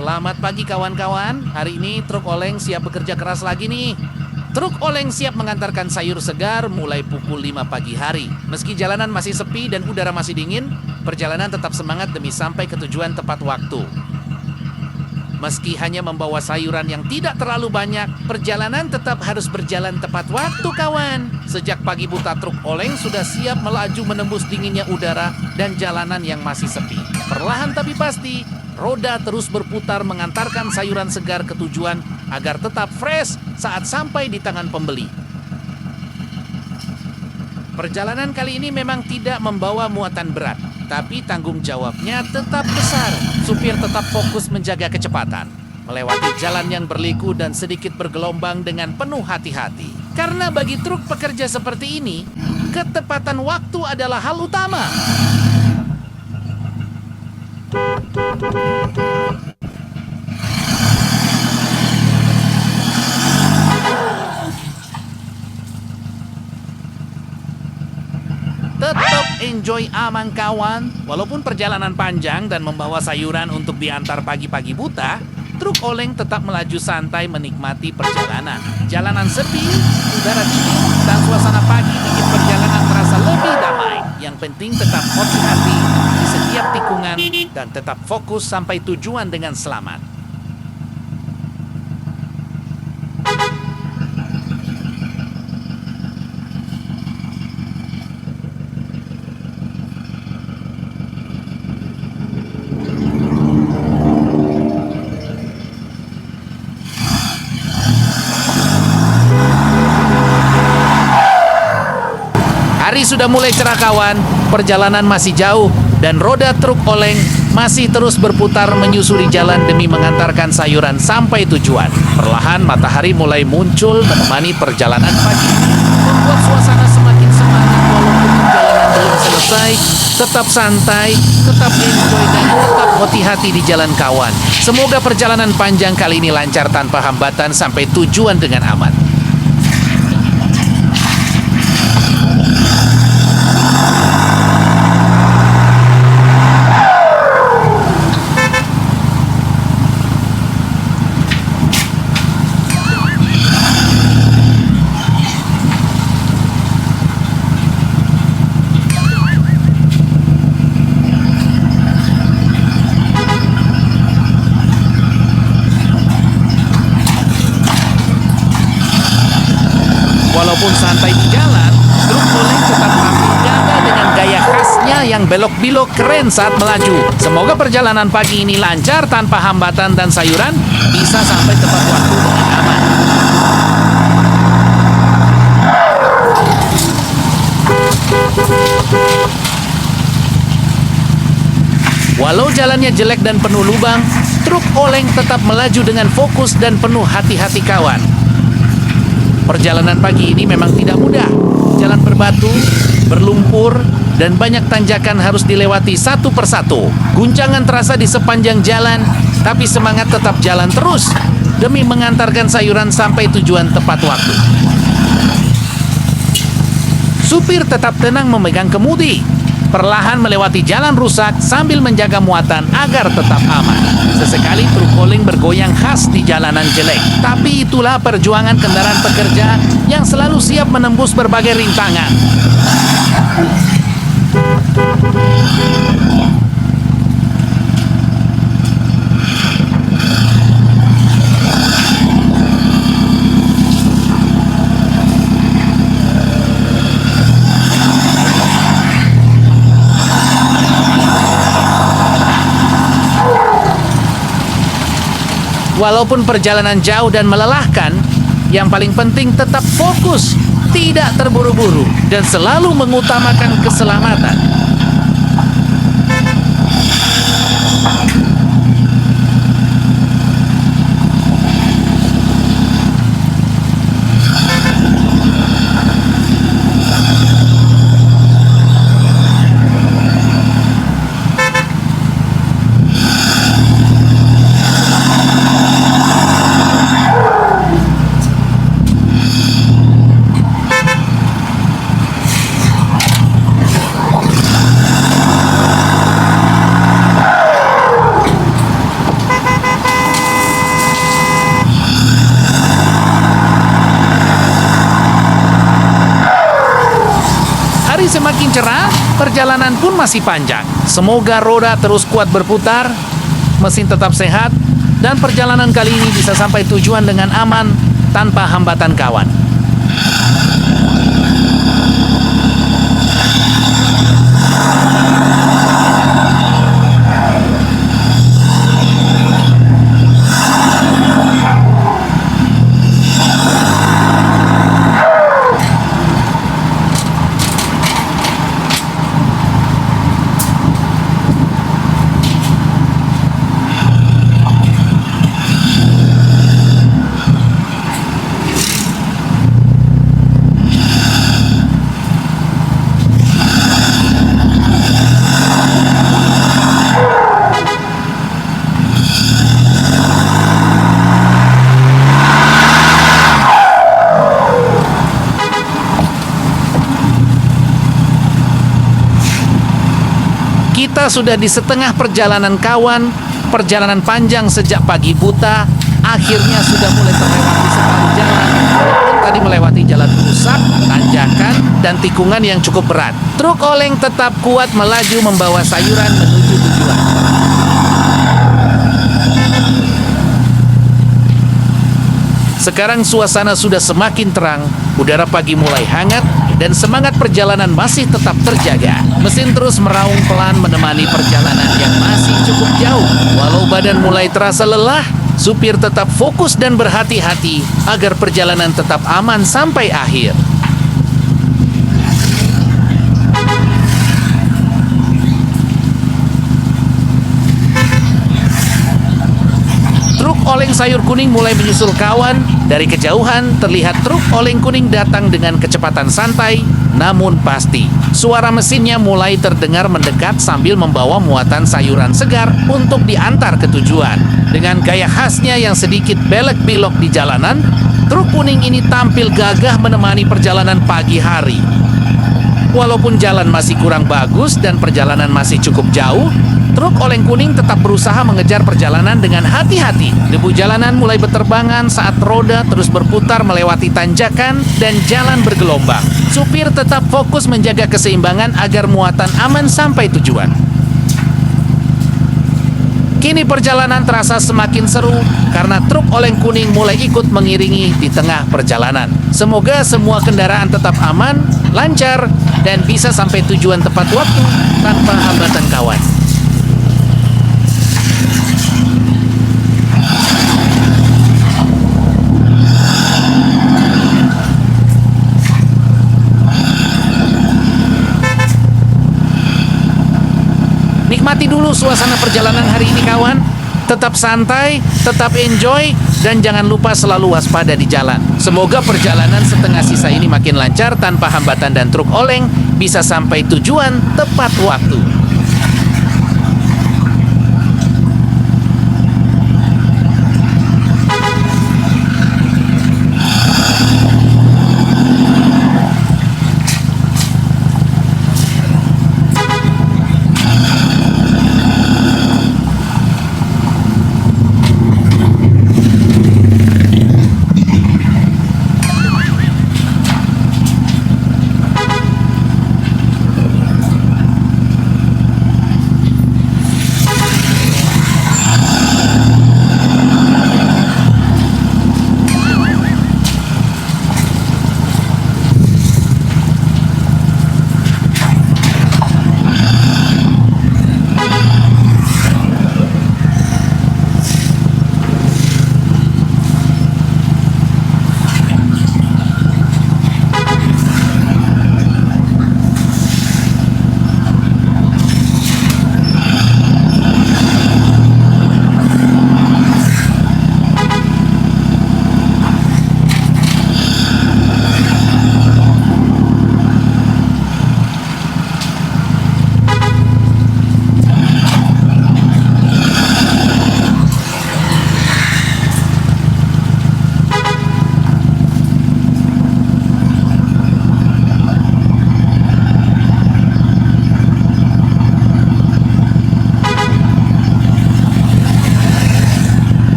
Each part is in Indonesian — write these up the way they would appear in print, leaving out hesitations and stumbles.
Selamat pagi kawan-kawan. Hari ini truk oleng siap bekerja keras lagi nih. Truk oleng siap mengantarkan sayur segar mulai pukul 5 pagi hari. Meski jalanan masih sepi dan udara masih dingin, perjalanan tetap semangat demi sampai ke tujuan tepat waktu. Meski hanya membawa sayuran yang tidak terlalu banyak, perjalanan tetap harus berjalan tepat waktu, kawan. Sejak pagi buta, truk oleng sudah siap melaju menembus dinginnya udara dan jalanan yang masih sepi. Perlahan tapi pasti, roda terus berputar mengantarkan sayuran segar ke tujuan agar tetap fresh saat sampai di tangan pembeli. Perjalanan kali ini memang tidak membawa muatan berat, tapi tanggung jawabnya tetap besar. Supir tetap fokus menjaga kecepatan, melewati jalan yang berliku dan sedikit bergelombang dengan penuh hati-hati. Karena bagi truk pekerja seperti ini, ketepatan waktu adalah hal utama. Tetap enjoy aman kawan. Walaupun perjalanan panjang dan membawa sayuran untuk diantar pagi-pagi buta, truk oleng tetap melaju santai menikmati perjalanan. Jalanan sepi, udara dingin, dan suasana pagi bikin perjalanan terasa lebih damai. Yang penting tetap hati-hati di setiap tikungan dan tetap fokus sampai tujuan dengan selamat. Hari sudah mulai cerah kawan, perjalanan masih jauh dan roda truk oleng masih terus berputar menyusuri jalan demi mengantarkan sayuran sampai tujuan. Perlahan matahari mulai muncul menemani perjalanan pagi, membuat suasana semakin semangat walaupun perjalanan belum selesai. Tetap santai, tetap enjoy dan tetap hati-hati di jalan kawan. Semoga perjalanan panjang kali ini lancar tanpa hambatan sampai tujuan dengan aman. Walaupun santai di jalan, truk oleng tetap tampil gagah dengan gaya khasnya yang belok-belok keren saat melaju. Semoga perjalanan pagi ini lancar tanpa hambatan dan sayuran bisa sampai tepat waktu dengan aman. Walau jalannya jelek dan penuh lubang, truk oleng tetap melaju dengan fokus dan penuh hati-hati kawan. Perjalanan pagi ini memang tidak mudah. Jalan berbatu, berlumpur, dan banyak tanjakan harus dilewati satu persatu. Guncangan terasa di sepanjang jalan, tapi semangat tetap jalan terus demi mengantarkan sayuran sampai tujuan tepat waktu. Supir tetap tenang memegang kemudi, perlahan melewati jalan rusak sambil menjaga muatan agar tetap aman. Sesekali truk oleng bergoyang khas di jalanan jelek. Tapi itulah perjuangan kendaraan pekerja yang selalu siap menembus berbagai rintangan. Walaupun perjalanan jauh dan melelahkan, yang paling penting tetap fokus, tidak terburu-buru, dan selalu mengutamakan keselamatan. semakin cerah, perjalanan pun masih panjang. Semoga roda terus kuat berputar, mesin tetap sehat, dan perjalanan kali ini bisa sampai tujuan dengan aman tanpa hambatan kawan. Kita sudah di setengah perjalanan kawan. Perjalanan panjang sejak pagi buta akhirnya sudah mulai terlewati sepanjang jalan. Walaupun tadi melewati jalan rusak, tanjakan, dan tikungan yang cukup berat, truk oleng tetap kuat melaju membawa sayuran menuju tujuan. Sekarang suasana sudah semakin terang, udara pagi mulai hangat, dan semangat perjalanan masih tetap terjaga. Mesin terus meraung pelan menemani perjalanan yang masih cukup jauh. Walau badan mulai terasa lelah, supir tetap fokus dan berhati-hati agar perjalanan tetap aman sampai akhir. Truk oleng sayur kuning mulai menyusul kawan. Dari kejauhan, terlihat truk oleng kuning datang dengan kecepatan santai, namun pasti. Suara mesinnya mulai terdengar mendekat sambil membawa muatan sayuran segar untuk diantar ke tujuan. Dengan gaya khasnya yang sedikit belek-bilok di jalanan, truk kuning ini tampil gagah menemani perjalanan pagi hari. Walaupun jalan masih kurang bagus dan perjalanan masih cukup jauh, truk oleng kuning tetap berusaha mengejar perjalanan dengan hati-hati. Debu jalanan mulai berterbangan saat roda terus berputar melewati tanjakan dan jalan bergelombang. Supir tetap fokus menjaga keseimbangan agar muatan aman sampai tujuan. Kini perjalanan terasa semakin seru karena truk oleng kuning mulai ikut mengiringi di tengah perjalanan. Semoga semua kendaraan tetap aman, lancar, dan bisa sampai tujuan tepat waktu tanpa hambatan kawan. Nikmati dulu suasana perjalanan hari ini kawan. Tetap santai, tetap enjoy, dan jangan lupa selalu waspada di jalan. Semoga perjalanan setengah sisa ini makin lancar tanpa hambatan dan truk oleng bisa sampai tujuan tepat waktu.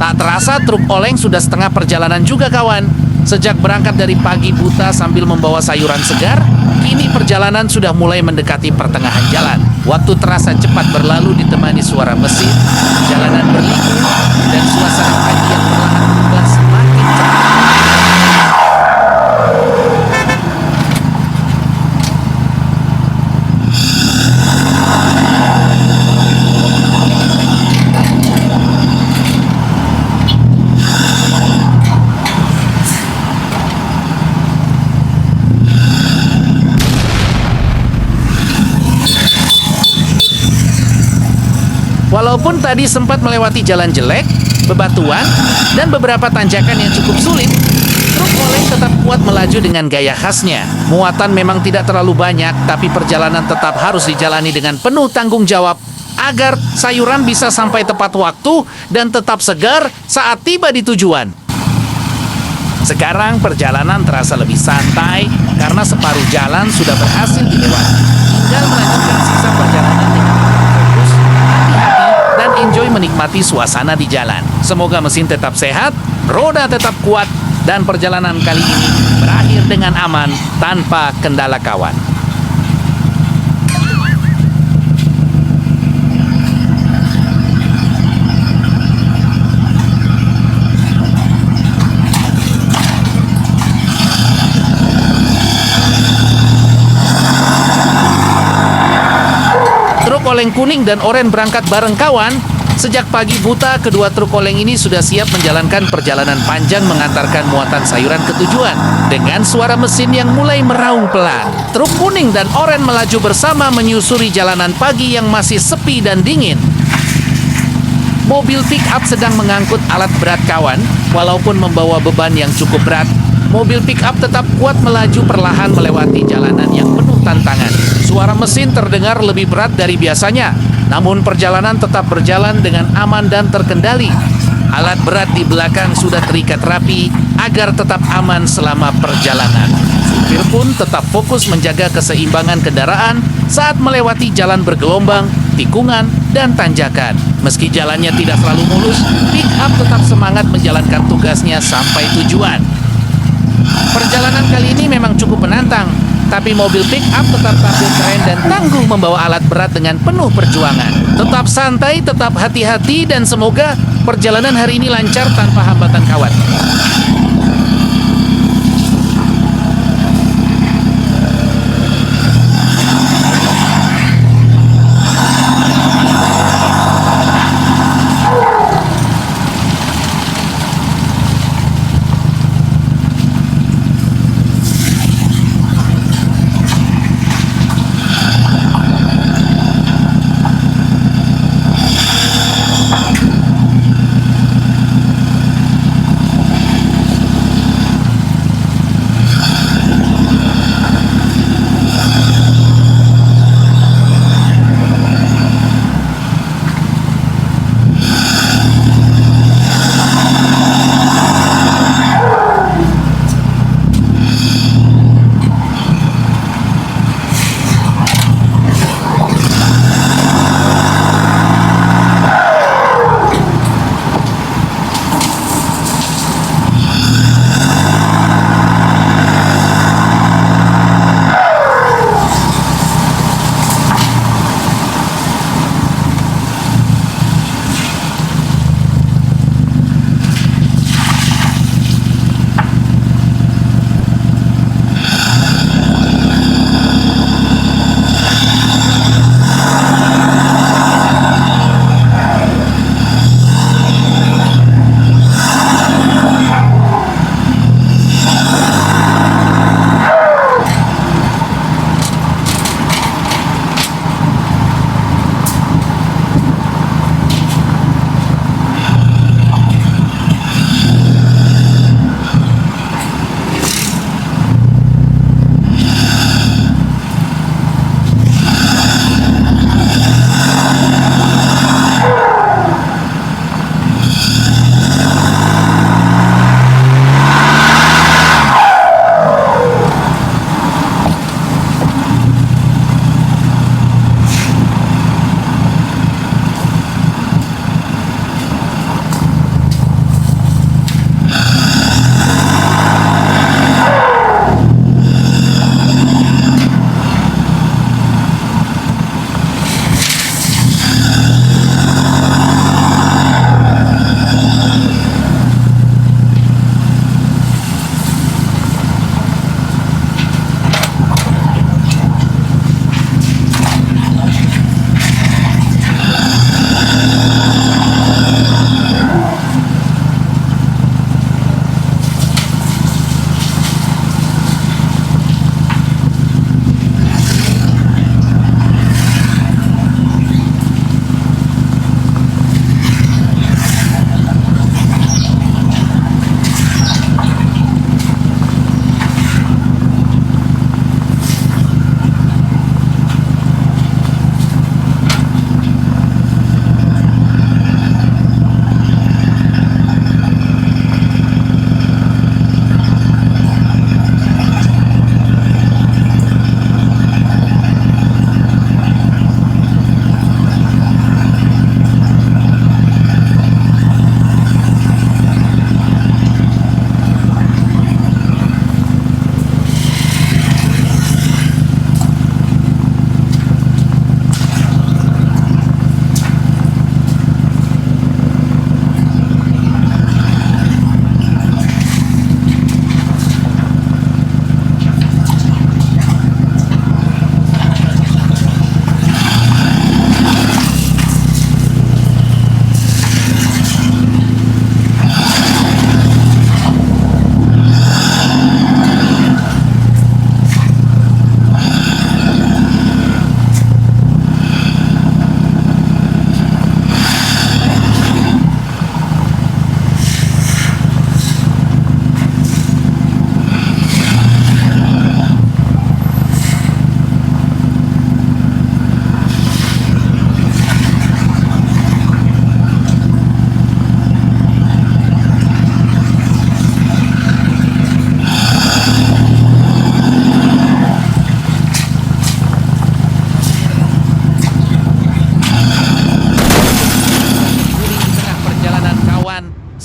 Tak terasa truk oleng sudah setengah perjalanan juga kawan. Sejak berangkat dari pagi buta sambil membawa sayuran segar, kini perjalanan sudah mulai mendekati pertengahan jalan. Waktu terasa cepat berlalu ditemani suara mesin, jalanan berliku, dan suasana pagi yang perlahan berubah semakin cepat. Walaupun tadi sempat melewati jalan jelek, bebatuan, dan beberapa tanjakan yang cukup sulit, truk oleng tetap kuat melaju dengan gaya khasnya. Muatan memang tidak terlalu banyak, tapi perjalanan tetap harus dijalani dengan penuh tanggung jawab agar sayuran bisa sampai tepat waktu dan tetap segar saat tiba di tujuan. Sekarang perjalanan terasa lebih santai karena separuh jalan sudah berhasil dilewati. Tinggal melanjutkan sisa perjalanan dengan fokus, hati-hati, dan enjoy menikmati suasana di jalan. Semoga mesin tetap sehat, roda tetap kuat, dan perjalanan kali ini berakhir dengan aman tanpa kendala kawan. Truk oleng kuning dan oranye berangkat bareng kawan. Sejak pagi buta, kedua truk oleng ini sudah siap menjalankan perjalanan panjang mengantarkan muatan sayuran ke tujuan. Dengan suara mesin yang mulai meraung pelan, truk kuning dan oranye melaju bersama menyusuri jalanan pagi yang masih sepi dan dingin. Mobil pick-up sedang mengangkut alat berat kawan. Walaupun membawa beban yang cukup berat, mobil pick-up tetap kuat melaju perlahan melewati jalanan yang penuh tantangan. Suara mesin terdengar lebih berat dari biasanya, namun perjalanan tetap berjalan dengan aman dan terkendali. Alat berat di belakang sudah terikat rapi agar tetap aman selama perjalanan. Supir pun tetap fokus menjaga keseimbangan kendaraan saat melewati jalan bergelombang, tikungan, dan tanjakan. Meski jalannya tidak selalu mulus, pick-up tetap semangat menjalankan tugasnya sampai tujuan. Perjalanan kali ini memang cukup menantang, tapi mobil pick-up tetap tampil keren dan tangguh membawa alat berat dengan penuh perjuangan. Tetap santai, tetap hati-hati, dan semoga perjalanan hari ini lancar tanpa hambatan kawan.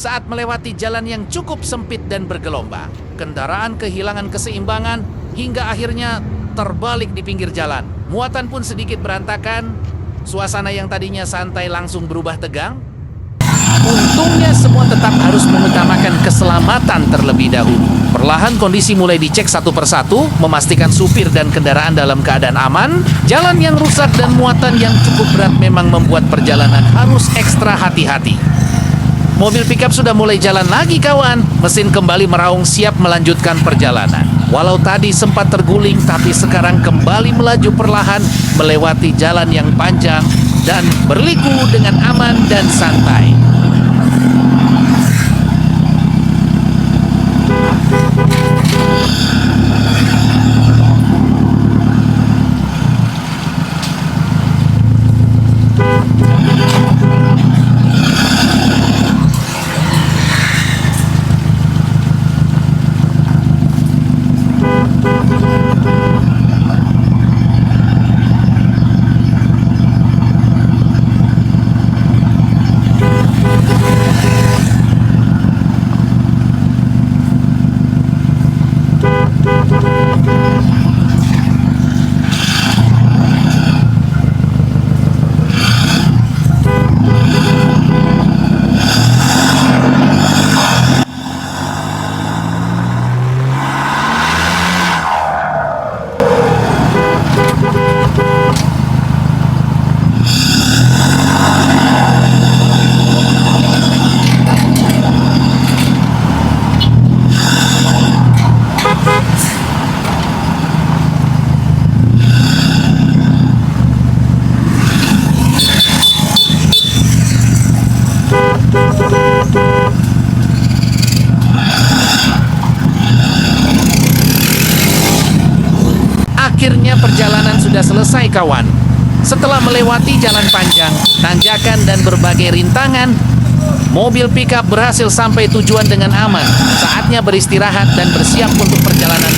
Saat melewati jalan yang cukup sempit dan bergelombang, kendaraan kehilangan keseimbangan hingga akhirnya terbalik di pinggir jalan. Muatan pun sedikit berantakan. Suasana yang tadinya santai langsung berubah tegang. Untungnya semua tetap harus mengutamakan keselamatan terlebih dahulu. Perlahan kondisi mulai dicek satu persatu, memastikan supir dan kendaraan dalam keadaan aman. Jalan yang rusak dan muatan yang cukup berat memang membuat perjalanan harus ekstra hati-hati. Mobil pickup sudah mulai jalan lagi kawan. Mesin kembali meraung siap melanjutkan perjalanan. Walau tadi sempat terguling, tapi sekarang kembali melaju perlahan melewati jalan yang panjang dan berliku dengan aman dan santai. Akhirnya perjalanan sudah selesai kawan. Setelah melewati jalan panjang, tanjakan dan berbagai rintangan, mobil pickup berhasil sampai tujuan dengan aman. Saatnya beristirahat dan bersiap untuk perjalanan